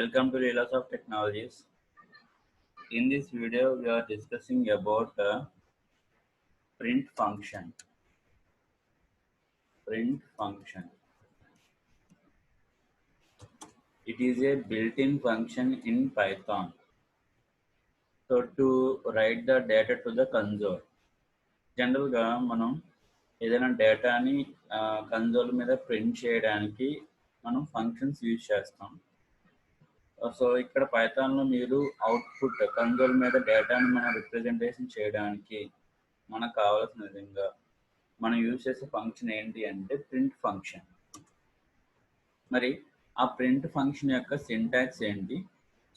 Welcome to Leelas of Technologies. In this video, we are discussing about print function. Print function. It is a built-in function in Python. So to write the data to the console. జనరల్గా మనం ఏదైనా డేటాని console మీద print చేయడానికి మనం functions use చేస్తాం. So ఇక్కడ పైథాన్లో మీరు అవుట్పుట్ కన్సోల్ మీద డేటాని మనం రిప్రజెంటేషన్ చేయడానికి మనకు కావాల్సిన విధంగా మనం యూజ్ చేసే ఫంక్షన్ ఏంటి అంటే ప్రింట్ ఫంక్షన్. మరి ఆ ప్రింట్ ఫంక్షన్ యొక్క సింటాక్స్ ఏంటి?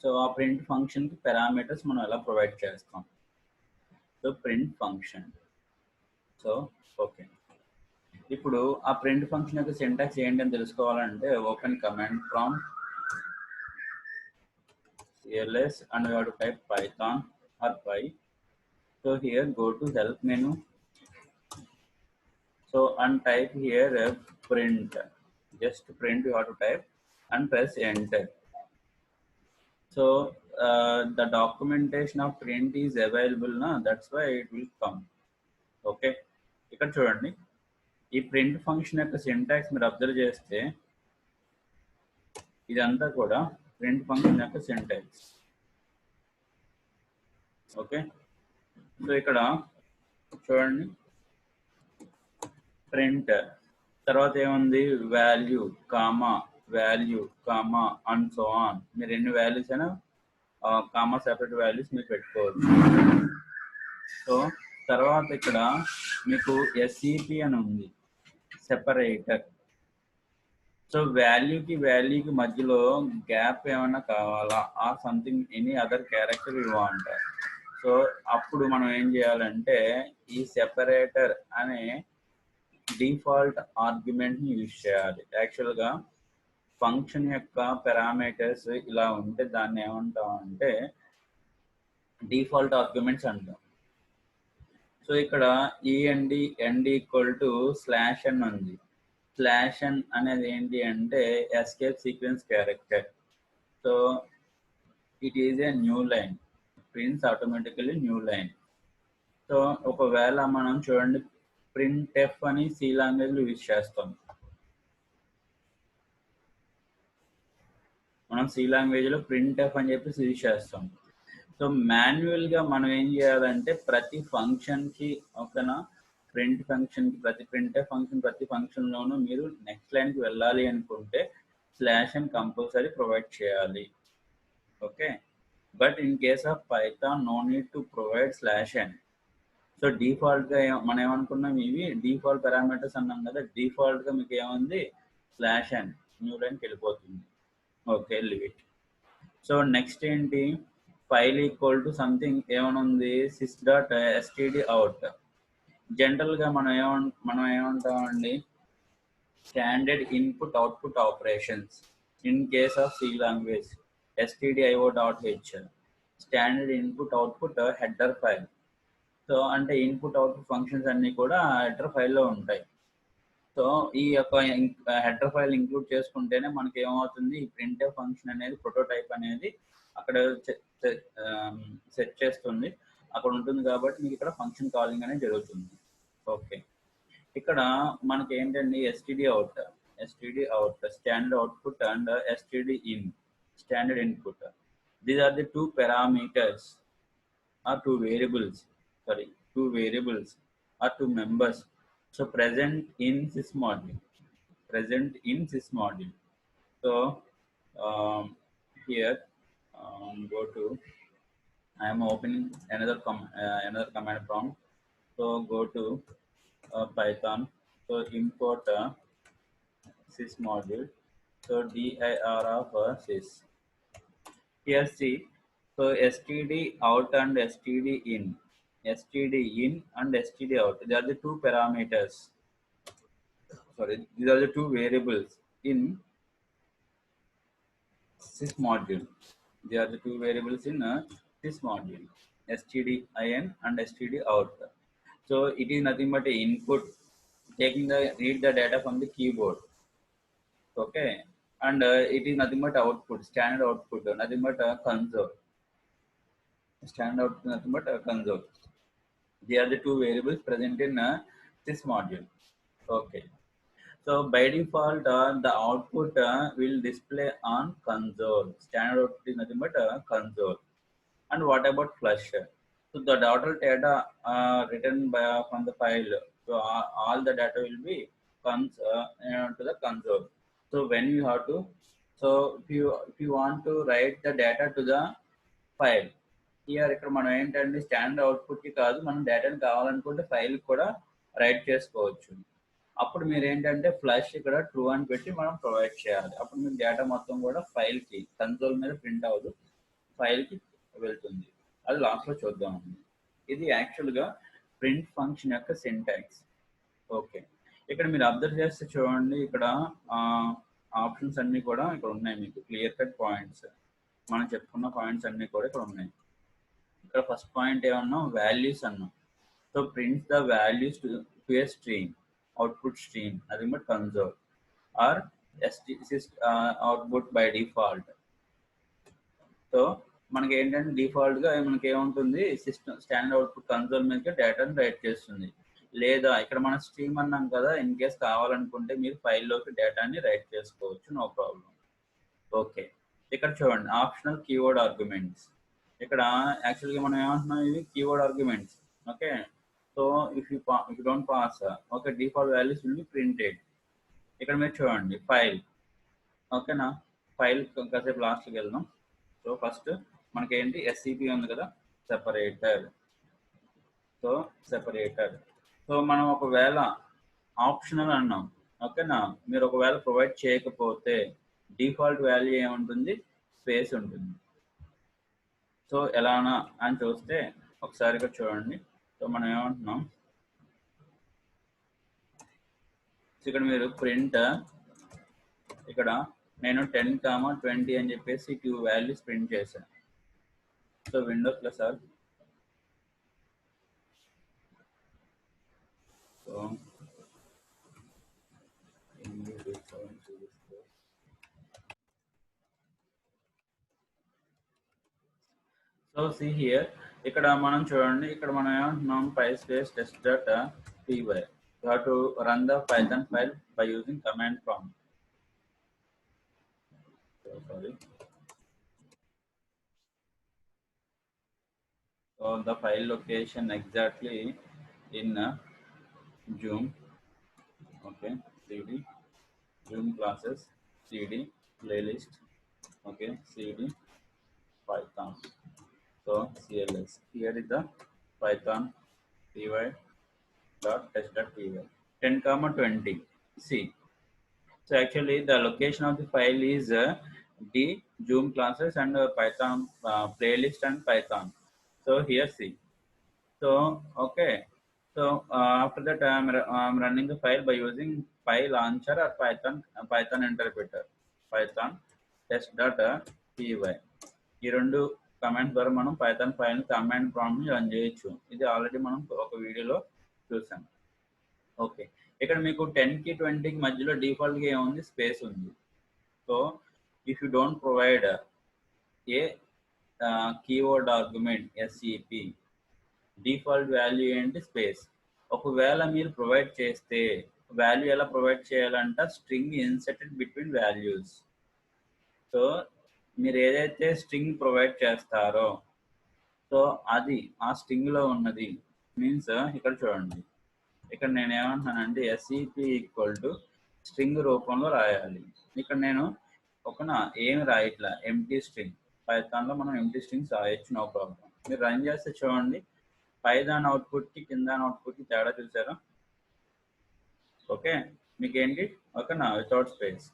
సో ఆ ప్రింట్ ఫంక్షన్కి పారామీటర్స్ మనం ఎలా ప్రొవైడ్ చేస్తాం? So print function. So okay, ఇప్పుడు ఆ ప్రింట్ ఫంక్షన్ యొక్క సింటాక్స్ ఏంటి అని తెలుసుకోవాలంటే open command prompt cls and we have to type python or py. So here go to help menu, so and type here print, just print you have to type and press enter. So the documentation of print is available now, that's why it will come. Okay, ఇక్కడ చూడండి, ఈ print function యొక్క syntax మీరు observe చేస్తే ఇదంతా కూడా print function యొక్క syntax. Okay, so ఇక్కడ చూడండి, ప్రింట్ తర్వాత ఏముంది, value comma and so on. మీరు ఎన్ని వాల్యూస్ అయినా కామా సెపరేట్ వాల్యూస్ మీరు పెట్టుకోవచ్చు. సో తర్వాత ఇక్కడ మీకు ఎస్ఈపి అని ఉంది, సెపరేటర్. సో వాల్యూకి మధ్యలో గ్యాప్ ఏమైనా కావాలా, ఆ something any other character you want. So అప్పుడు మనం ఏం చేయాలంటే ఈ సెపరేటర్ అనే డిఫాల్ట్ ఆర్గ్యుమెంట్ని యూజ్ చేయాలి. యాక్చువల్గా ఫంక్షన్ యొక్క పారామీటర్స్ ఇలా ఉంటే దాన్ని ఏమంటాం అంటే డిఫాల్ట్ ఆర్గ్యుమెంట్స్ అంటాం. సో ఇక్కడ ఈఎన్డి ఈక్వల్ టు /n ఉంది. /n అనేది ఏంటి అంటే escape sequence character. So it is a new line, prints automatically new line. So ఒకవేళ మనం చూడండి printf అని సి లాంగ్వేజ్లో యూజ్ చేస్తాం. మనం సి లాంగ్వేజ్లో printf అని చెప్పి యూజ్ చేస్తాం. సో మాన్యువల్గా మనం ఏం చేయాలంటే ప్రతి ఫంక్షన్కి ఓకేనా, ప్రింట్ ఫంక్షన్కి ప్రతి printf ఫంక్షన్ ప్రతి ఫంక్షన్లోనూ మీరు నెక్స్ట్ లైన్కి వెళ్ళాలి అనుకుంటే /n కంపల్సరీ ప్రొవైడ్ చేయాలి. Okay, but in case of Python no need to provide /n. So డిఫాల్ట్గా మనం ఏమనుకున్నాం, ఇవి డిఫాల్ట్ పారామీటర్స్ అన్నాం కదా, డిఫాల్ట్గా మీకు ఏముంది /n న్యూ లైన్కి వెళ్ళిపోతుంది. Okay, leave it. So next ఏంటి, ఫైల్ ఈక్వల్ టు సంథింగ్ ఏమైనా ఉంది sys.stdout. జనరల్గా మనం ఏమంటామండి, standard input output operations. In case of C language stdio.h, standard input output header file. So అంటే ఇన్పుట్ అవుట్పుట్ ఫంక్షన్స్ అన్నీ కూడా హెడర్ ఫైల్లో ఉంటాయి. సో ఈ యొక్క హెడర్ ఫైల్ ఇంక్లూడ్ చేసుకుంటేనే మనకి ఏమవుతుంది, ఈ printf ఫంక్షన్ అనేది ప్రోటోటైప్ అనేది అక్కడ సెట్ చేస్తుంది, అక్కడ ఉంటుంది కాబట్టి మీకు ఇక్కడ ఫంక్షన్ కాలింగ్ అనేది జరుగుతుంది. ఓకే, ఇక్కడ మనకి ఏంటండి stdout standard output and stdin standard input. These are the two parameters or two variables or two members. So present in sys module. So here go to, I am opening another command prompt. So go to python, so import sys module, so dir of sys. Here see, so std out and std in and std out, they are the two parameters, these are the two variables in sys module. stdin and std out. So it is nothing but a input, read the data from the keyboard. Okay, and it is nothing but output, standard output, nothing but console. Standard output, nothing but console. They are the two variables present in this module. Okay. So by default, the output will display on console. Standard output is nothing but console. And what about flush? So the data written by from the file. So all the data will be comes to the console. So when you have to, so if you want to write the data to the file, here ఇక్కడ మనం ఏంటంటే standard output కి కాదు, మనం డేటాని కావాలనుకుంటే file కూడా right చేసుకోవచ్చు. అప్పుడు మీరు ఏంటంటే ఫ్లాష్ ఇక్కడ ట్రూ అని పెట్టి మనం ప్రొవైడ్ చేయాలి. అప్పుడు మీకు డేటా మొత్తం కూడా ఫైల్ కి కన్సోల్ మీద ప్రింట్ అవ్వదు, ఫైల్ కి వెళ్తుంది. అది లాస్ట్ లో చూద్దామండి. ఇది యాక్చువల్ గా ప్రింట్ ఫంక్షన్ యొక్క సింటాక్స్. ఓకే, ఇక్కడ మీరు అబ్జర్వ్ చేస్తే చూడండి, ఇక్కడ ఆప్షన్స్ అన్ని కూడా ఇక్కడ ఉన్నాయి. మీకు క్లియర్ కట్ పాయింట్స్, మనం చెప్పుకున్న పాయింట్స్ అన్ని కూడా ఇక్కడ ఉన్నాయి. ఇక్కడ ఫస్ట్ పాయింట్ ఏమన్నా వాల్యూస్ అన్నాం. So print the values to A stream, output stream, nothing but console, or output by default. So మనకి ఏంటంటే డిఫాల్ట్ గా మనకి ఏముంటుంది, సిస్టమ్ స్టాండర్డ్ అవుట్పుట్ కన్సోల్ మీద డేటాను రైట్ చేస్తుంది. లేదా ఇక్కడ మన స్ట్రీమ్ అన్నాం కదా, ఇన్ కేస్ కావాలనుకుంటే మీరు ఫైల్లోకి డేటాని రైట్ చేసుకోవచ్చు, నో ప్రాబ్లం. ఓకే, ఇక్కడ చూడండి ఆప్షనల్ కీవర్డ్ ఆర్గ్యుమెంట్స్. ఇక్కడ యాక్చువల్గా మనం ఏమంటున్నాం, ఇవి keyword arguments. Okay, so if you don't pass, okay, default values will be printed. ఇక్కడ మీరు చూడండి ఫైల్, ఓకేనా, ఫైల్ కాసేపు లాస్ట్కి వెళ్దాం. సో ఫస్ట్ మనకి ఏంటి, ఎస్సిపి ఉంది కదా, సెపరేటర్. సో సెపరేటర్, సో మనం ఒకవేళ ఆప్షనల్ అన్నాం, ఓకేనా, మీరు ఒకవేళ ప్రొవైడ్ చేయకపోతే డిఫాల్ట్ వాల్యూ ఏముంటుంది, స్పేస్ ఉంటుంది. సో ఎలానా అని చూస్తే ఒకసారిగా చూడండి. సో మనం ఏమంటున్నాం, ఇక్కడ మీరు ప్రింట్, ఇక్కడ నేను 10, 20 అని చెప్పేసి 2 వాల్యూస్ ప్రింట్ చేశాను. So Windows plus R, so so see here, ఇక్కడ మనం చూడండి, ఇక్కడ మనం ఏమంటున్నాం, PySpace test.py. You have to run the Python file by using command prompt. So sorry. So the file location exactly in Zoom. Okay, cd Zoom classes, cd playlist, okay, cd Python. So cls, here is the Python py.test.py 10, 20. See, so actually the location of the file is the Zoom classes and Python playlist and Python. So here see, so okay, so after that I'm running the file by using PyLauncher or Python interpreter, Python test.py. ఈ రెండు command ద్వారా మనం Python file command prompt ని run చేయొచ్చు. ఇది already మనం ఒక వీడియోలో చూసాం. ఓకే, ఇక్కడ మీకు 10కి 20కి మధ్యలో డిఫాల్ట్ గా ఏముంది, స్పేస్ ఉంది. So if you don't provide a keyword argument SEP, default value ఏంటి, స్పేస్. ఒకవేళ మీరు ప్రొవైడ్ చేస్తే వాల్యూ ఎలా ప్రొవైడ్ చేయాలంట, string inserted between values. So మీరు ఏదైతే స్ట్రింగ్ ప్రొవైడ్ చేస్తారో, సో అది ఆ స్ట్రింగ్ లో ఉన్నది మీన్స్, ఇక్కడ చూడండి, ఇక్కడ నేను ఏమంటున్నానంటే ఎస్ఈపి ఈక్వల్ టు స్ట్రింగ్ రూపంలో రాయాలి. ఇక్కడ నేను ఏమి రాయట్లా, ఎంటీ స్ట్రింగ్. పైథాన్లో మనం ఎంటీ స్ట్రింగ్స్ రాయొచ్చు, నో ప్రాబ్లం. మీరు రన్ చేస్తే చూడండి, పైథాన్ అవుట్పుట్ కి కింద అవుట్పుట్ కి తేడా చూసారా. ఓకే, మీకేంటి, ఓకేనా, వితౌట్ స్పేస్.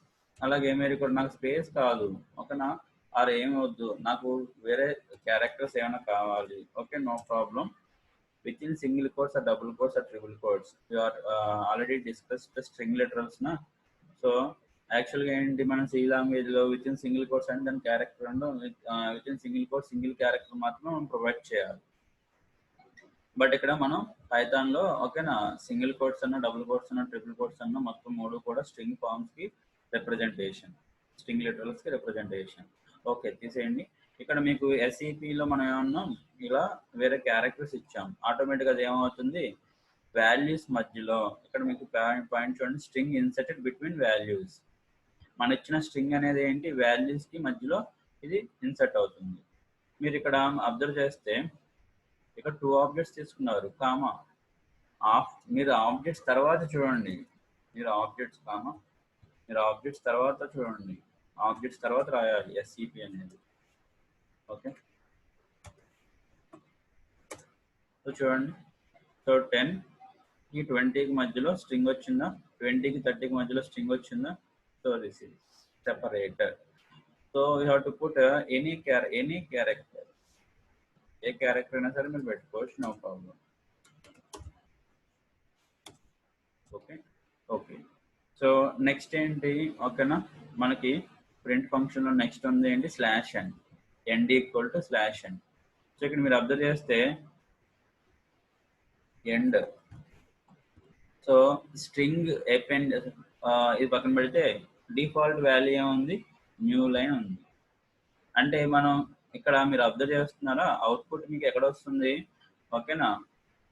అలాగే మీరు ఇక్కడ నాకు స్పేస్ కాదు, ఓకేనా, ఆర్ ఏమి వద్దు, నాకు వేరే క్యారెక్టర్స్ ఏమైనా కావాలి, okay, no problem. Within single quotes or double quotes or triple quotes, you are already discussed string literals నా. సో యాక్చువల్గా ఏంటి, మన సి లాంగ్వేజ్ లో విత్ ఇన్ సింగిల్ కోట్స్ అంటే దాని character within single quotes single character మాత్రం మనం provide చేయాలి. బట్ ఇక్కడ మనం పైథాన్ లో, ఓకేనా, సింగిల్ కోట్స్ అన్న, డబుల్ కోట్స్ అన్న, ట్రిపుల్ కోట్స్ అన్న, మొత్తం 3 కూడా స్ట్రింగ్ ఫార్మ్స్ కి రిప్రజెంటేషన్. స్ట్రింగ్ లిటరల్స్ కి రిప్రజెంటేషన్. ఓకే, తీసేయండి. ఇక్కడ మీకు ఎస్ఈపిలో మనం ఏమన్నాం, ఇలా వేరే క్యారెక్టర్స్ ఇచ్చాం. ఆటోమేటిక్గా అది ఏమవుతుంది, వాల్యూస్ మధ్యలో ఇక్కడ మీకు పాయింట్ చూడండి, స్ట్రింగ్ ఇన్సర్టెడ్ బిట్వీన్ వాల్యూస్. మన ఇచ్చిన స్ట్రింగ్ అనేది ఏంటి, వాల్యూస్ కి మధ్యలో ఇది ఇన్సర్ట్ అవుతుంది. మీరు ఇక్కడ అబ్జర్వ్ చేస్తే ఇక్కడ 2 ఆబ్జెక్ట్స్ తీసుకున్నారు, కామా మీరు ఆబ్జెక్ట్స్ తర్వాత చూడండి, మీరు ఆబ్జెక్ట్స్ తర్వాత చూడండి, ఆబ్జెక్ట్స్ తర్వాత రాయాలి ఎస్ఈపి అనేది. ఓకే, సో చూడండి, సో 10 కి 20కి మధ్యలో స్ట్రింగ్ వచ్చిందా, 20కి 30కి మధ్యలో స్ట్రింగ్ వచ్చిందా, so this is separator. So you have to put any character, ఏ క్యారెక్టర్ అయినా సరే మీరు పెట్టుకోవచ్చు, no problem. Okay, so next ఏంటి, ఓకేనా, మనకి ప్రింట్ ఫంక్షన్లో నెక్స్ట్ ఉంది ఏంటి, slash n, end equal to slash n. So ఇక్కడ మీరు అబ్జర్వ్ చేస్తే ఎండ్, సో స్ట్రింగ్ అపెండ్, ఇది పక్కన పెడితే డిఫాల్ట్ వాల్యూ ఏముంది, న్యూ లైన్ ఉంది. అంటే మనం ఇక్కడ మీరు అబ్జర్వ్ చేస్తున్నారా, అవుట్పుట్ మీకు ఎక్కడ వస్తుంది, ఓకేనా.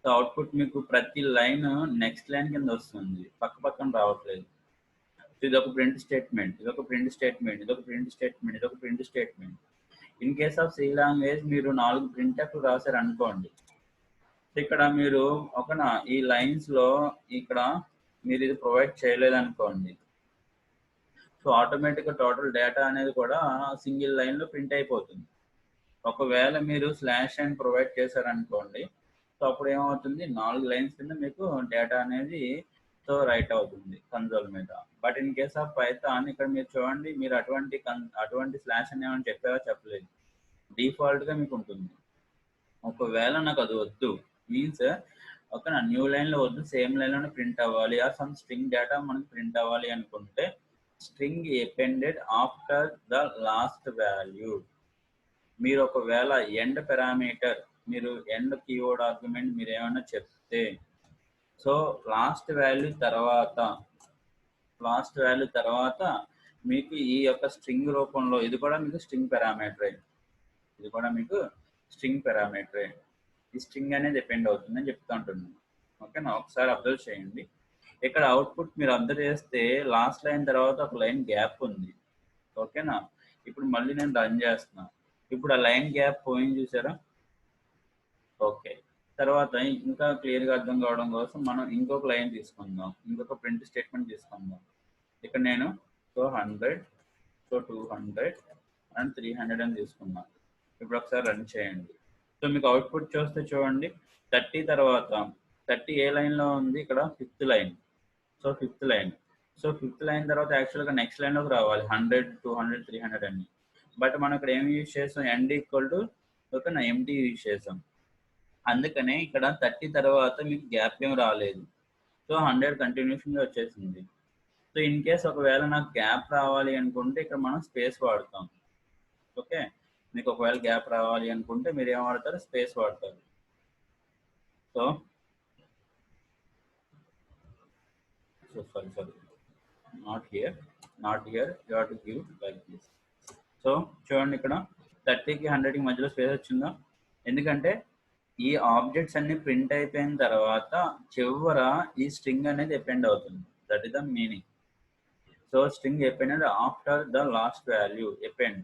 సో అవుట్పుట్ మీకు ప్రతి లైన్ నెక్స్ట్ లైన్ కింద వస్తుంది, పక్కన రావట్లేదు. ఇది ఒక ప్రింట్ స్టేట్మెంట్, ఇది ఒక ప్రింట్ స్టేట్మెంట్, ఇది ఒక ప్రింట్ స్టేట్మెంట్, ఇది ఒక print statement. In case of C language మీరు 4 ప్రింట్ఎఫ్ రాశారు అనుకోండి, ఇక్కడ మీరు ఓకేనా ఈ లైన్స్ లో ఇక్కడ మీరు ఇది ప్రొవైడ్ చేయలేదు అనుకోండి, సో ఆటోమేటిక్గా టోటల్ డేటా అనేది కూడా సింగిల్ లైన్ లో ప్రింట్ అయిపోతుంది. ఒకవేళ మీరు స్లాష్ అండ్ ప్రొవైడ్ చేశారనుకోండి, సో అప్పుడు ఏమవుతుంది, 4 లైన్స్ కింద మీకు డేటా అనేది సో రైట్ అవుతుంది కన్సోల్ మీద. But in case of Python ఇక్కడ మీరు చూడండి, మీరు అటువంటి స్లాష్ అని ఏమైనా చెప్పారో చెప్పలేదు, డిఫాల్ట్ గా మీకు ఉంటుంది. ఒకవేళ నాకు అది వద్దు, మీన్స్ ఓకే నా న్యూ లైన్ లో వద్దు, సేమ్ లైన్ లోనే ప్రింట్ అవ్వాలి, ఆ సమ్ స్ట్రింగ్ డేటా మనకి ప్రింట్ అవ్వాలి అనుకుంటే, string appended after the last value. మీరు ఒకవేళ ఎండ్ పారామీటర్, మీరు ఎండ్ కీవర్డ్ ఆర్గ్యుమెంట్ మీరు ఏమైనా చెప్తే, సో లాస్ట్ వాల్యూ తర్వాత మీకు ఈ యొక్క స్ట్రింగ్ రూపంలో, ఇది కూడా మీకు స్ట్రింగ్ పారామీటరే, ఈ స్ట్రింగ్ అనేది డిపెండ్ అవుతుంది అని చెప్తా ఉంటున్నాను. ఓకేనా, ఒకసారి అబ్జర్వ్ చేయండి. ఇక్కడ అవుట్పుట్ మీరు అబ్జర్వ్ చేస్తే లాస్ట్ లైన్ తర్వాత ఒక లైన్ గ్యాప్ ఉంది, ఓకేనా. ఇప్పుడు మళ్ళీ నేను రన్ చేస్తున్నా, ఇప్పుడు ఆ లైన్ గ్యాప్ పోయింది చూసారా. ఓకే, తర్వాత ఇంకా క్లియర్గా అర్థం కావడం కోసం మనం ఇంకొక లైన్ తీసుకుందాం, ఇంకొక ప్రింట్ స్టేట్మెంట్ తీసుకుందాం. ఇక్కడ నేను సో 100, సో 200 అండ్ 300 అని తీసుకున్నాను. ఇప్పుడు ఒకసారి రన్ చేయండి. సో మీకు అవుట్పుట్ చూస్తే చూడండి, 30 తర్వాత 30 ఏ లైన్లో ఉంది, ఇక్కడ 5th line. So 5th line తర్వాత యాక్చువల్గా నెక్స్ట్ లైన్లోకి రావాలి 100, 200, 300 అని. బట్ మనం ఇక్కడ ఏమి యూజ్ చేస్తాం, ఎండ్ ఈక్వల్ టు ఓకేనా ఎంటీ యూజ్ చేసాం. అందుకనే ఇక్కడ 30 తర్వాత మీకు గ్యాప్ ఏం రాలేదు, సో 100 కంటిన్యూషన్గా వచ్చేసింది. సో ఇన్ కేస్ ఒకవేళ నాకు గ్యాప్ రావాలి అనుకుంటే ఇక్కడ మనం స్పేస్ వాడతాం. ఓకే, మీకు ఒకవేళ గ్యాప్ రావాలి అనుకుంటే మీరు ఏం వాడతారు, స్పేస్ వాడతారు. So sorry, not here, you have to give like this. So చూడండి, ఇక్కడ 30కి 100కి మధ్యలో స్పేస్ వచ్చిందా, ఎందుకంటే ఈ ఆబ్జెక్ట్స్ అన్ని ప్రింట్ అయిపోయిన తర్వాత చివర ఈ స్ట్రింగ్ అనేది డిపెండ్ అవుతుంది, that is the meaning. So string depend after the last value, ఎపెండ్,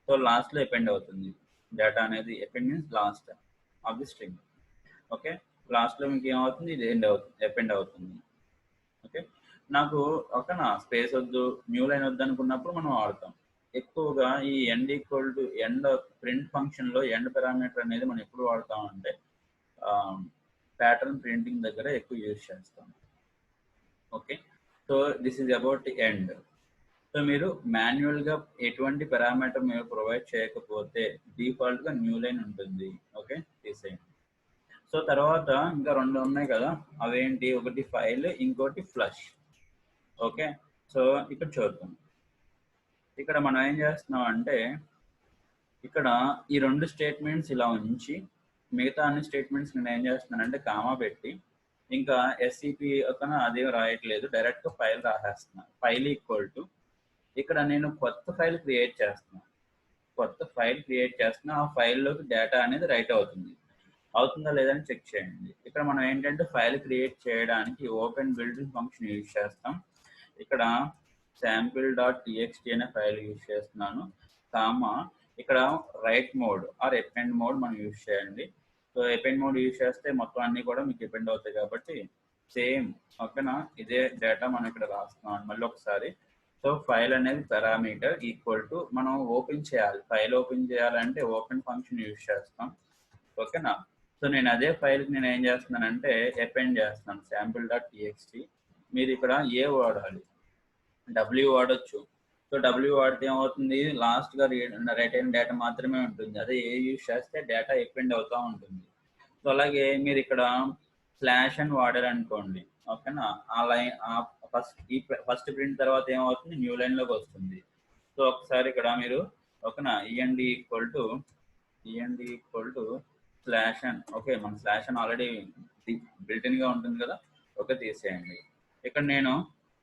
so last లో డిపెండ్ అవుతుంది డేటా అనేది. ఎపెండ్ means last of the string. Okay, last లో మీకు ఏమవుతుంది, ఇది డిపెండ్ అవుతుంది. ఓకే, నాకు ఓకేనా స్పేస్ వద్దు, న్యూ లైన్ వద్దు అనుకున్నప్పుడు మనం వాడతాం. ఎక్కువగా ఈ end equal to end print function లో ఎండ్ పారామీటర్ అనేది మనం ఎప్పుడు వాడతాం అంటే ప్యాటర్న్ ప్రింటింగ్ దగ్గర ఎక్కువ యూజ్ చేస్తాం. Okay, so this is about end. So మీరు మాన్యువల్ గా ఎటువంటి పారామీటర్ మీరు ప్రొవైడ్ చేయకపోతే డిఫాల్ట్ గా న్యూ లైన్ ఉంటుంది. ఓకే, తీసేయండి. సో తర్వాత ఇంకా 2 ఉన్నాయి కదా, అవేంటి, ఒకటి ఫైల్, ఇంకోటి ఫ్లష్. ఓకే, సో ఇక్కడ చూద్దాం. ఇక్కడ మనం ఏం చేస్తున్నాం అంటే, ఇక్కడ ఈ 2 స్టేట్మెంట్స్ ఇలా ఉంచి మిగతా అన్ని స్టేట్మెంట్స్ నేను ఏం చేస్తున్నానంటే కామా పెట్టి, ఇంకా ఎస్సిపి అదేం రాయట్లేదు, డైరెక్ట్గా ఫైల్ రాసేస్తున్నాను. ఫైల్ ఈక్వల్ టు ఇక్కడ నేను కొత్త ఫైల్ క్రియేట్ చేస్తున్నాను. ఆ ఫైల్లోకి డేటా అనేది రైట్ అవుతుంది. అవుతుందా లేదని చెక్ చేయండి. ఇక్కడ మనం ఏంటంటే ఫైల్ క్రియేట్ చేయడానికి ఓపెన్ బిల్డింగ్ ఫంక్షన్ యూజ్ చేస్తాం. ఇక్కడ sample.txt అనే ఫైల్ యూజ్ చేస్తున్నాను. కామా ఇక్కడ write mode or append mode మనం యూజ్ చేయండి. సో ఎపెండ్ మోడ్ యూజ్ చేస్తే మొత్తం అన్ని కూడా మీకు డిపెండ్ అవుతాయి కాబట్టి సేమ్ ఓకేనా, ఇదే డేటా మనం ఇక్కడ రాస్తున్నాం మళ్ళీ ఒకసారి. సో ఫైల్ అనేది పారామీటర్ ఈక్వల్ టు మనం ఓపెన్ చేయాలి. ఫైల్ ఓపెన్ చేయాలంటే ఓపెన్ ఫంక్షన్ యూజ్ చేస్తాం ఓకేనా. సో నేను అదే ఫైల్కి నేను ఏం చేస్తున్నానంటే అపెండ్ చేస్తున్నాను sample.txt. మీరు ఇక్కడ ఏ వాడాలి, డబ్ల్యూ వాడచ్చు. సో డబ్ల్యూ వాడితే ఏమవుతుంది, లాస్ట్గా రైట్ అయిన డేటా మాత్రమే ఉంటుంది. అదే ఏ యూజ్ చేస్తే డేటా అపెండ్ అవుతూ ఉంటుంది. సో అలాగే మీరు ఇక్కడ స్లాష్ అని వాడారనుకోండి ఓకేనా, ఆ లైన్ ఫస్ట్ ప్రింట్ తర్వాత ఏమవుతుంది, న్యూ లైన్లోకి వస్తుంది. సో ఒకసారి ఇక్కడ మీరు ఓకేనా ఈఎన్డి ఈక్వల్ టు స్లాష్ అని, ఓకే మన స్లాష్ అని ఆల్రెడీ బిల్ట్ ఇన్గా ఉంటుంది కదా, ఓకే తీసేయండి. ఇక్కడ నేను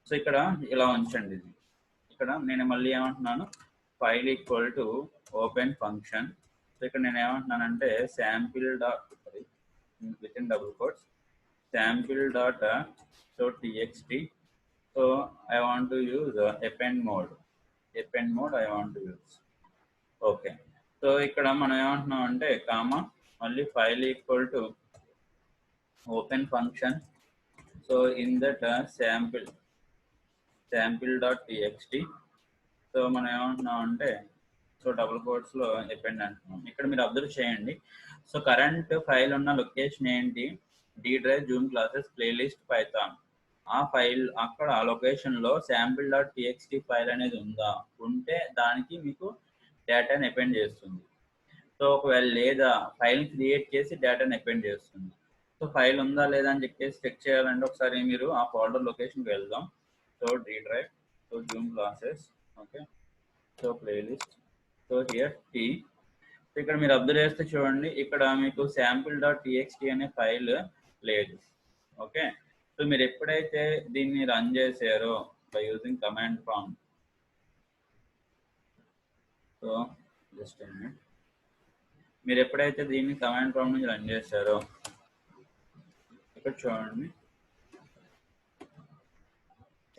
సో ఇక్కడ ఇలా ఉంచండి. ఇది ఇక్కడ నేను మళ్ళీ ఏమంటున్నాను, file equal to open function. So ఇక్కడ నేను ఏమంటున్నానంటే sample dot with in double quotes sample.txt. So I want to use append mode I want to use. Okay, so ఇక్కడ మనం ఏమంటున్నాం అంటే కామా మళ్ళీ file equal to open function. So in that sample.txt. So మనం ఏమంటున్నాం అంటే so double కోట్స్లో ఎపెండ్ అంటున్నాం. ఇక్కడ మీరు అబ్జర్వ్ చేయండి. సో కరెంట్ ఫైల్ ఉన్న లొకేషన్ ఏంటి, D drive zoom classes playlist Python. ఆ ఫైల్ అక్కడ ఆ లొకేషన్లో sample.txt ఫైల్ అనేది ఉంటే దానికి మీకు డేటాని అపెండ్ చేస్తుంది. సో ఒకవేళ లేదా ఫైల్ క్రియేట్ చేసి డేటాని అపెండ్ చేస్తుంది. సో ఫైల్ ఉందా లేదా అని చెక్ చేయాలంటే ఒకసారి మీరు ఆ ఫోల్డర్ లొకేషన్కి వెళ్దాం. So D drive, so zoom classes, okay, so playlist, so here T. ఇక్కడ మీరు అబ్జర్వ్ చేస్తే చూడండి, ఇక్కడ మీకు sample.txt అనే ఫైల్ లేదు. ఓకే, సో మీరు ఎప్పుడైతే దీన్ని రన్ చేశారో by using command prompt, so just మీరు ఎప్పుడైతే దీన్ని కమాండ్ ప్రాంప్ట్ నుంచి రన్ చేశారో ఇక్కడ చూడండి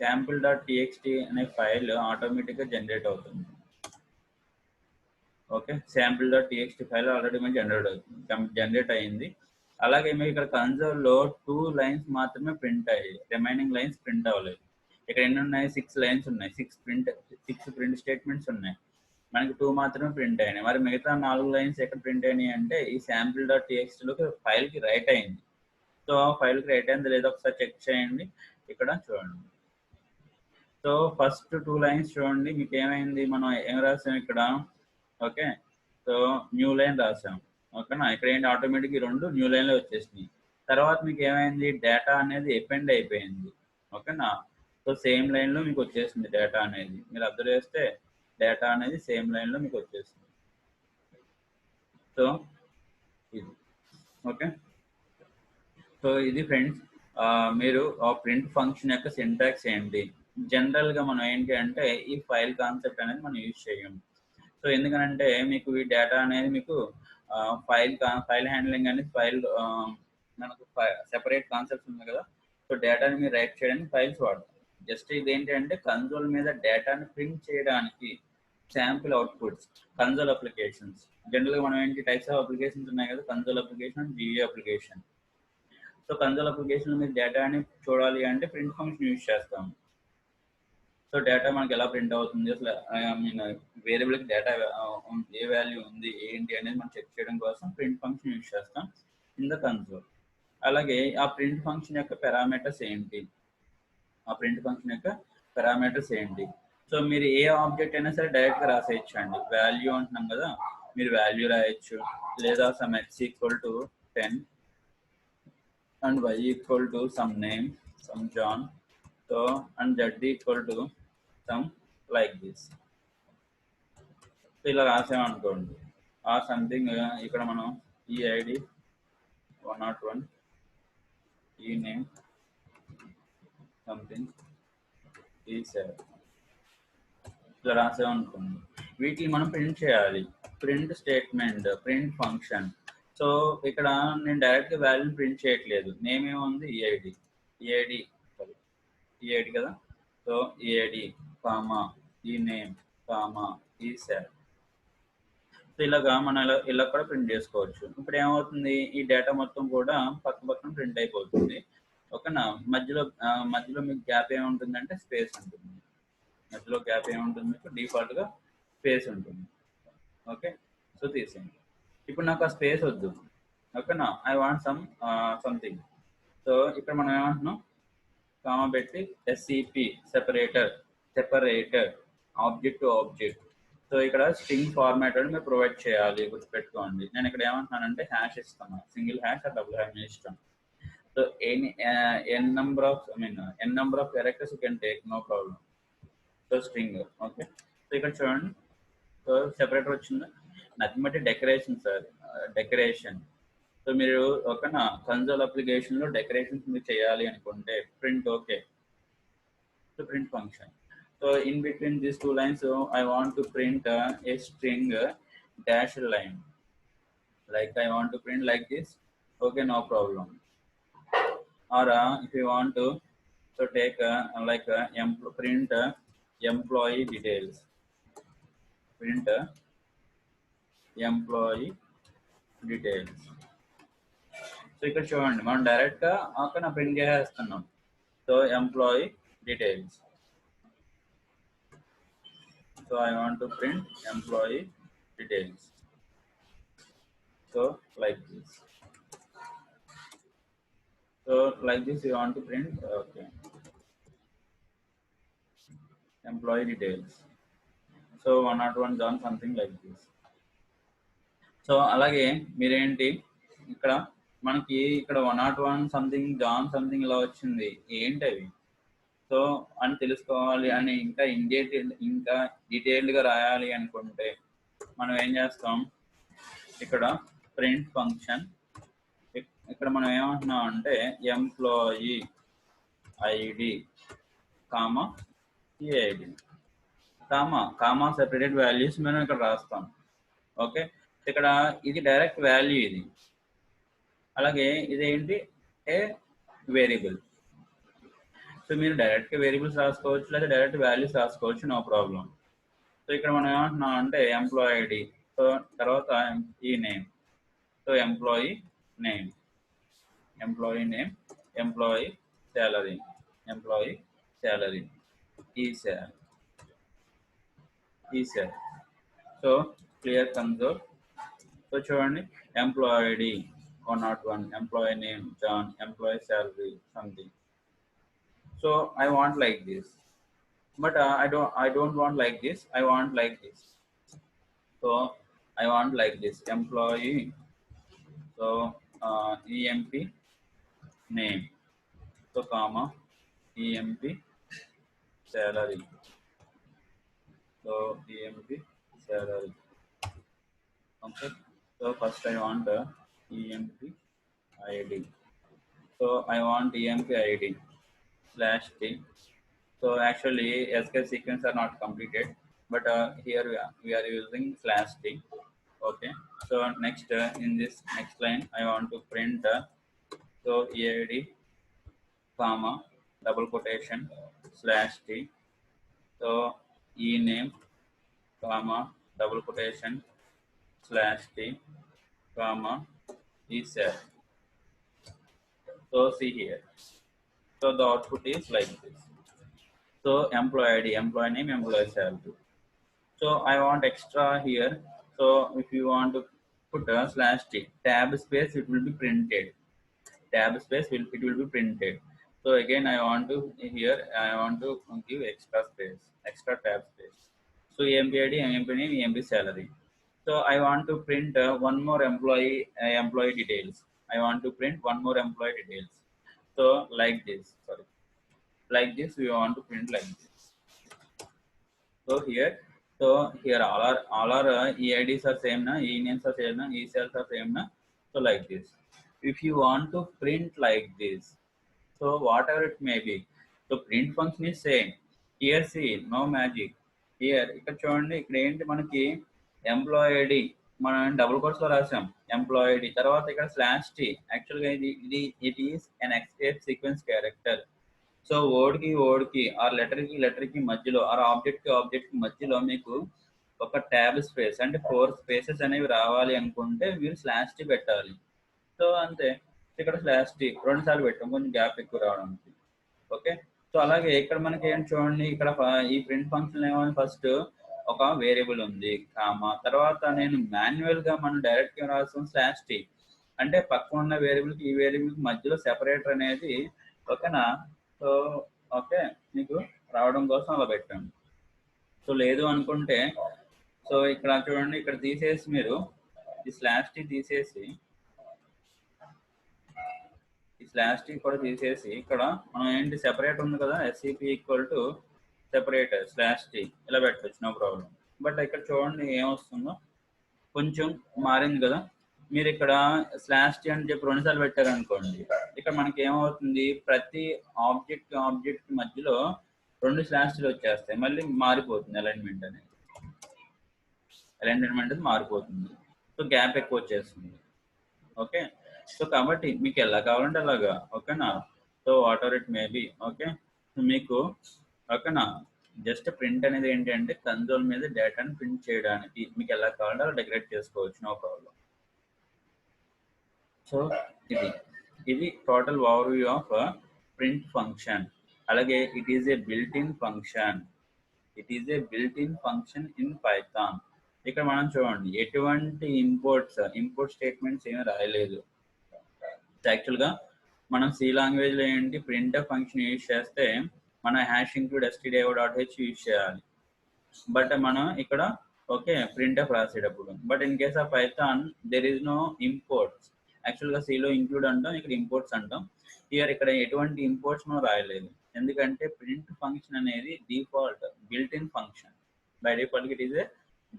sample.txt అనే ఫైల్ ఆటోమేటిక్గా జనరేట్ అవుతుంది. ఓకే, sample.txt ఫైల్ ఆల్రెడీ మీకు జనరేట్ అయింది. అలాగే మీకు ఇక్కడ కన్సోల్లో 2 లైన్స్ మాత్రమే ప్రింట్ అయ్యాయి, రిమైనింగ్ లైన్స్ ప్రింట్ అవ్వలేదు. ఇక్కడ ఎన్ని ఉన్నాయి, 6 లైన్స్ ఉన్నాయి, 6 ప్రింట్ స్టేట్మెంట్స్ ఉన్నాయి, మనకి 2 మాత్రమే ప్రింట్ అయినాయి. మరి మిగతా 4 లైన్స్ ఎక్కడ ప్రింట్ అయినాయి అంటే ఈ sample.txtలోకి ఫైల్కి రైట్ అయింది. సో ఫైల్కి రైట్ అయింది లేదా ఒకసారి చెక్ చేయండి. ఇక్కడ చూడండి, సో ఫస్ట్ 2 లైన్స్ చూడండి మీకు ఏమైంది, మనం ఏం రాసాం ఇక్కడ, ఓకే, సో న్యూ లైన్ రాసాం ఓకేనా. ఇక్కడ ఏంటి ఆటోమేటిక్గా 2 న్యూ లైన్లో వచ్చేసినాయి. తర్వాత మీకు ఏమైంది, డేటా అనేది ఎపెండ్ అయిపోయింది ఓకేనా. సో సేమ్ లైన్లో మీకు వచ్చేసింది డేటా అనేది. మీరు అబ్జర్వ్ చేస్తే డేటా అనేది సేమ్ లైన్లో మీకు వచ్చేసింది. సో ఇది ఓకే. సో ఇది ఫ్రెండ్స్, మీరు ఆ ప్రింట్ ఫంక్షన్ యొక్క సింటాక్స్ ఏంటి. జనరల్గా మనం ఏంటి అంటే ఈ ఫైల్ కాన్సెప్ట్ అనేది మనం యూజ్ చేయము. సో ఎందుకనంటే మీకు ఈ డేటా అనేది మీకు ఫైల్ హ్యాండ్లింగ్ అనేది మనకు సెపరేట్ కాన్సెప్ట్స్ ఉంది కదా. సో డేటాని మీరు రైట్ చేయడానికి ఫైల్స్ వాడతాం. జస్ట్ ఇది ఏంటంటే కన్సోల్ మీద డేటాని ప్రింట్ చేయడానికి శాంపుల్ అవుట్పుట్స్, కన్సోల్ అప్లికేషన్స్. జనరల్గా మనం ఏంటి టైప్స్ ఆఫ్ అప్లికేషన్స్ ఉన్నాయి కదా, console application and GV application. So console application మీద డేటాని చూడాలి అంటే ప్రింట్ ఫంక్షన్ యూజ్ చేస్తాం. సో డేటా మనకి ఎలా ప్రింట్ అవుతుంది, అసలు ఐ మీన్ వేరియబుల్కి డేటా ఏ వాల్యూ ఉంది ఏంటి అనేది మనం చెక్ చేయడం కోసం ప్రింట్ ఫంక్షన్ యూజ్ చేస్తాం ఇన్ ద కన్సోల్. అలాగే ఆ ప్రింట్ ఫంక్షన్ యొక్క పారామీటర్స్ ఏంటి, సో మీరు ఏ ఆబ్జెక్ట్ అయినా సరే డైరెక్ట్గా రాసేయచ్చు అండి. వాల్యూ అంటున్నాం కదా, మీరు వాల్యూ రాయొచ్చు, లేదా some x equal to 10 and y equal to some name, some John, so and z equal to some like this. So ఇలా రాసామనుకోండి ఆ సంథింగ్, ఇక్కడ మనం ఈ ఐడి 101, ఈ నేమ్ సంథింగ్ ఈ 7, ఇలా రాసామనుకోండి, వీటిని మనం ప్రింట్ చేయాలి. Print statement, print function. So ఇక్కడ నేను డైరెక్ట్గా వాల్యూని ప్రింట్ చేయట్లేదు. నేమ్ ఏముంది, ఈఐడి. ఈఐడి ఈఐడి కదా. సో ఈఐడి కామా ఈ నేమ్ కామా ఈ సెల్. సో ఇలాగా మనం ఇలా కూడా ప్రింట్ చేసుకోవచ్చు. ఇప్పుడు ఏమవుతుంది, ఈ డేటా మొత్తం కూడా పక్క పక్కన ప్రింట్ అయిపోతుంది. ఓకేనా. మధ్యలో మీకు గ్యాప్ ఏముంటుందంటే స్పేస్ ఉంటుంది. మధ్యలో గ్యాప్ ఏముంటుంది, మీకు డిఫాల్ట్గా స్పేస్ ఉంటుంది. ఓకే. సో తీసేయండి. ఇప్పుడు నాకు ఆ స్పేస్ వద్దు. ఓకేనా. I want something. సో ఇక్కడ మనం ఏమంటున్నాం, కామా పెట్టి SCP separator object to object. So ఇక్కడ స్ట్రింగ్ ఫార్మాట్ అని మీరు ప్రొవైడ్ చేయాలి, గుర్తుపెట్టుకోండి. నేను ఇక్కడ ఏమంటున్నానంటే హ్యాష్ ఇస్తాను, single hash or double hash ఇస్తాను. So N number of characters you can take, no problem. So string. Okay. So ఇక్కడ చూడండి, సో సెపరేటర్ వచ్చిందా, nothing but decoration sir, decoration. So మీరు ఒక కన్సోల్ అప్లికేషన్లో డెకరేషన్స్ మీరు చేయాలి అనుకుంటే print. Okay. So print function. So in between these two lines, so I want to print a string dash line, like I want to print like this. Okay, no problem. Or if you want to, so take print employee details, print employee details. So ఇక్కడ చూడండి, మనం డైరెక్ట్గా అక్కడ print చేసేస్తున్నాం. So employee details. So I want to print employee details. So like this. So like this you want to print. Okay. Employee details. So 101 John, something like this. So అలాగే మీరేంటి, ఇక్కడ మనకి ఇక్కడ 101 సంథింగ్ జాన్ సంథింగ్ ఇలా వచ్చింది, ఏంటి అవి. So అని తెలుసుకోవాలి అని ఇంకా డీటెయిల్డ్గా రాయాలి అనుకుంటే మనం ఏం చేస్తాం, ఇక్కడ ప్రింట్ ఫంక్షన్. ఇక్కడ మనం ఏమంటున్నాం అంటే employee ID comma EID comma separated values మనం ఇక్కడ రాస్తాం. ఓకే. ఇక్కడ ఇది డైరెక్ట్ వాల్యూ ఇది. అలాగే ఇదేంటి, ఏ వేరియబుల్. సో మీరు డైరెక్ట్గా వేరియబుల్స్ రాసుకోవచ్చు, లేదా డైరెక్ట్ వాల్యూస్ రాసుకోవచ్చు, నో ప్రాబ్లం. సో ఇక్కడ మనం ఏమంటున్నాం అంటే ఎంప్లాయీ ఐడి, సో తర్వాత ఈ name. So employee name, employee salary, ఈ సెల్. So clear console. సో చూడండి, employee ID 101, employee name John, employee salary something. So I want like this, but I don't want like this. I want like this. So I want like this, employee. So emp name. So comma emp salary. So emp salary. Okay. So first I want emp id. So I want emp id /t. So actually escape sequence are not completed, but here we are using /t. Okay. So next in this next line I want to print so eid comma double quotation /t. So ename comma double quotation /t comma esel. So see here. So the output is like this. So employee ID, employee name, employee salary. So I want extra here. So if you want to put a /t, tab space, it will be printed. It will be printed. So again I want to give extra space, extra tab space. So emp ID, emp name, emp salary. So I want to print one more employee details. I want to print one more employee details. So like this, we want to print like this. So here all our EIDs are same na, E names are same na, E cells are same na. So like this. If you want to print like this, so whatever it may be, so print function is same. Here see, no magic. Here ఇక్కడ చూడండి, ఇక్కడ ఏంటి మనకి employee ID మనం double quotes లో రాసాం employee ID, తర్వాత ఇక్కడ స్లాష్ టీ. యాక్చువల్గా it is an escape sequence character. So వర్డ్కి ఆర్ లెటర్కి మధ్యలో ఆర్ ఆబ్జెక్ట్కి మధ్యలో మీకు ఒక ట్యాబ్ స్పేస్ అంటే 4 స్పేసెస్ అనేవి రావాలి అనుకుంటే మీరు స్లాష్ టీ పెట్టాలి. సో అంతే, ఇక్కడ స్లాష్ టీ 2 సార్లు పెట్టాం కొంచెం గ్యాప్ ఎక్కువ రావడానికి. ఓకే, సో అలాగే ఇక్కడ మనకి ఏం చూడండి, ఇక్కడ ఈ ప్రింట్ ఫంక్షన్ ఏమో ఫస్ట్ ఒక వేరియబుల్ ఉంది కామా, తర్వాత నేను మాన్యువల్ గా మనం డైరెక్ట్ గా రాస్తాం స్లాష్ టీ, అంటే పక్కన ఉన్న వేరియబుల్ కి ఈ వేరియబుల్ కి మధ్యలో సెపరేటర్ అనేది. ఓకేనా, సో ఓకే మీకు రావడం కోసం అలా పెట్టండి. సో లేదు అనుకుంటే సో ఇక్కడ చూడండి, ఇక్కడ తీసేసి మీరు ఈ స్లాష్ టీ తీసేసి ఈ స్లాష్ టీ కూడా తీసేసి ఇక్కడ మనం ఏంటి సెపరేట్ ఉంది కదా, SCP equal to separator slash T ఇలా పెట్టచ్చు, నో ప్రాబ్లం. బట్ ఇక్కడ చూడండి ఏమొస్తుందో కొంచెం మారింది కదా. మీరు ఇక్కడ స్లాష్ టీ అని చెప్పి 2 సార్లు పెట్టారు అనుకోండి, ఇక్కడ మనకి ఏమవుతుంది, ప్రతి ఆబ్జెక్ట్ మధ్యలో 2 స్లాష్ టీలు వచ్చేస్తాయి, మళ్ళీ మారిపోతుంది అలైన్మెంట్ అనేది మారిపోతుంది. సో గ్యాప్ ఎక్కువ వచ్చేస్తుంది. ఓకే, సో కాబట్టి మీకు ఎలా కావాలంటే అలాగా. ఓకేనా, so what ever it may be. Okay, so మీకు ఓకేనా, జస్ట్ ప్రింట్ అనేది ఏంటి అంటే కన్సోల్ మీద డేటాను ప్రింట్ చేయడానికి మీకు ఎలా కావాలంటే అలా డెకరేట్ చేసుకోవచ్చు, నో ప్రాబ్లం. సో ఇది total overview of print function. అలాగే it is a built in function in Python. ఇక్కడ మనం చూడండి ఎటువంటి ఇంపోర్ట్ స్టేట్మెంట్స్ ఏమీ రాయలేదు. యాక్చువల్గా మనం సి లాంగ్వేజ్ లో ఏంటి ప్రింట్ ఫంక్షన్ యూజ్ చేస్తే మన హ్యాష్ ఇంక్లూడ్ stdio.h యూజ్ చేయాలి. బట్ మనం ఇక్కడ ఓకే printf రాసేటప్పుడు, but in case of Python there is no imports. యాక్చువల్గా సిలో ఇంక్లూడ్ అంటాం, ఇక్కడ ఇంపోర్ట్స్ అంటాం. ఇక్కడ ఎటువంటి ఇంపోర్ట్స్ మనం రాయలేదు, ఎందుకంటే ప్రింట్ ఫంక్షన్ అనేది default built in function. By default it is a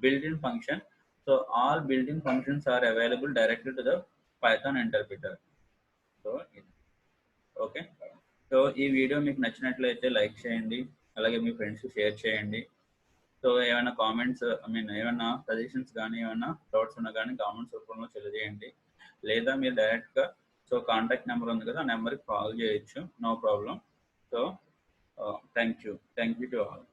built in function. So all built in functions are available directly to the Python interpreter. So okay, so ఈ video మీకు నచ్చినట్లయితే like చేయండి, అలాగే మీ ఫ్రెండ్స్కి share చేయండి. So ఏమైనా comments ఏమైనా suggestions కానీ ఏమైనా డౌట్స్ ఉన్నా కానీ కామెంట్స్ రూపంలో తెలియజేయండి, లేదా మీరు డైరెక్ట్గా సో కాంటాక్ట్ నెంబర్ ఉంది కదా ఆ నెంబర్కి కాల్ చేయొచ్చు, no problem. So thank you to all.